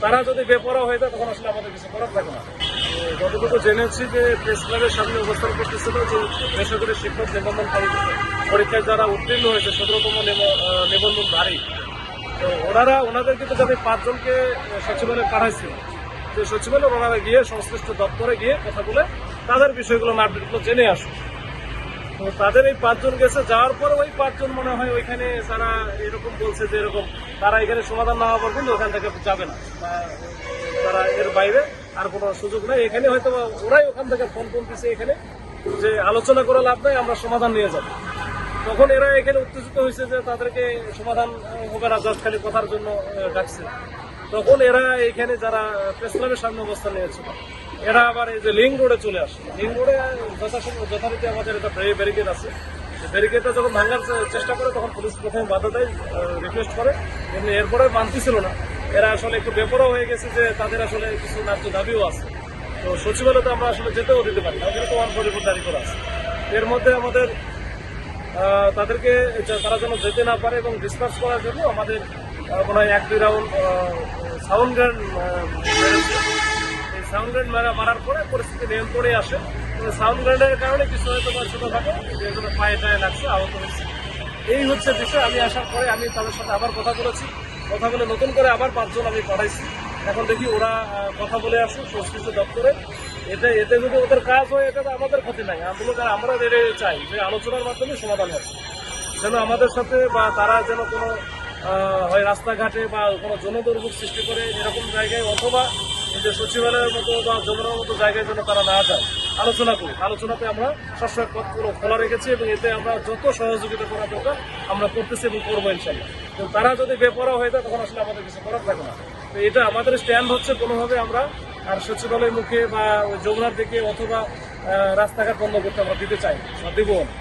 তারা যদি বেপরোয়া হয়ে যায় তখন আসলে আমাদের কিছু করার থাকে না। যতটুকু জেনেছি যে প্রেস ক্লাবের সামনে অবস্থান করতেছিল যে বেসরকারি শিক্ষক নিবন্ধন পরীক্ষায় যারা উত্তীর্ণ হয়েছে 17তম নিবন্ধনধারী, তো ওনাদের কিন্তু আমি 5 জনকে সচিবালয়ে পাঠাইছিল। যে সচিবালয়ে ওনারা গিয়ে সংশ্লিষ্ট দপ্তরে গিয়ে কথা বলে তাদের বিষয়গুলো আপডেটগুলো জেনে আসুন। তো তাদের এই 5 জন গেছে, যাওয়ার পরে ওই 5 জন মনে হয় ওইখানে তারা এরকম বলছে যে এরকম তারা এখানে সমাধান না হওয়া পর্যন্ত ওখান থেকে যাবে না, তারা এর বাইরে আর কোনো সুযোগ নেই। এখানে হয়তো ওরাই ওখান থেকে ফোন দিচ্ছে এখানে যে আলোচনা করে লাভ নাই, আমরা সমাধান নিয়ে যাব। তখন এরা এখানে উত্তেজিত হয়েছে যে তাদেরকে সমাধান হবে না, জাস্ট খালি কথার জন্য ডাকছে। তখন এরা এইখানে যারা প্রেস ক্লাবের সামনে অবস্থান নিয়েছিল, এরা আবার এই যে লিঙ্ক রোডে চলে আসে। লিঙ্ক রোডে যথারীতি আমাদের একটা ব্যারিকেড আছে, ব্যারিকেডটা যখন ভাঙার চেষ্টা করে তখন পুলিশ প্রথমে বাধা দেয়, রিকোয়েস্ট করে, কিন্তু এরপরে মানতেছিল না। এরা আসলে একটু বেপরোয়া হয়ে গেছে যে তাদের আসলে কিছু ন্যায্য দাবিও আছে। তো সচিবালয়তে আমরা আসলে যেতেও দিতে পারি না, ওখানে তো 144 জারি করা আছে। এর মধ্যে আমাদের তাদেরকে তারা যেন যেতে না পারে এবং ডিসপার্স করার জন্য আমাদের মনে হয় 1-2 রাউন্ড সাউন্ড গ্রেনেড মেরেছে। এই সাউন্ড গ্রেনেড মারার পরে পরিস্থিতি নিয়ন্ত্রণে আসে। সাউন্ড গ্রেনেডের কারণে কিছু হয়তো ছোটখাটো যেগুলো পায়ে টায়ে লাগছে, আহত হয়েছে। এই হচ্ছে বিষয়। আমি আসার পরে আমি তাদের সাথে আবার কথা বলেছি, কথা বলে নতুন করে আবার 5 জন আমি পাঠাইছি। এখন দেখি ওরা কথা বলে আসুক সংশ্লিষ্ট দপ্তরে। এতে যদি ওদের কাজ হয় এটা তো আমাদের ক্ষতি নাই। আমরা চাই যে আলোচনার মাধ্যমে সমাধান হবে, যেন আমাদের সাথে বা তারা যেন কোনো হয় রাস্তাঘাটে বা কোনো জনদুর্ভোগ সৃষ্টি করে এরকম জায়গায়, অথবা যে সচিবালয়ের মতো বা যমুনার মতো জায়গায় যেন তারা না যায়। আলোচনা করি, আলোচনাতে আমরা সবসময় পথগুলো খোলা রেখেছি এবং এতে আমরা যত সহযোগিতা করা দরকার আমরা করতেছি এবং করবো ইনশাল্লাহ। কিন্তু তারা যদি বেপরোয়া হয়ে যায় তখন আসলে আমাদের কিছু করার থাকে না। তো এটা আমাদের স্ট্যান্ড হচ্ছে, কোনোভাবে আমরা আর সচিবালয়ের মুখে বা যমুনার দিকে অথবা রাস্তাঘাট বন্ধ করতে আমরা দিতে চাই, দিব না।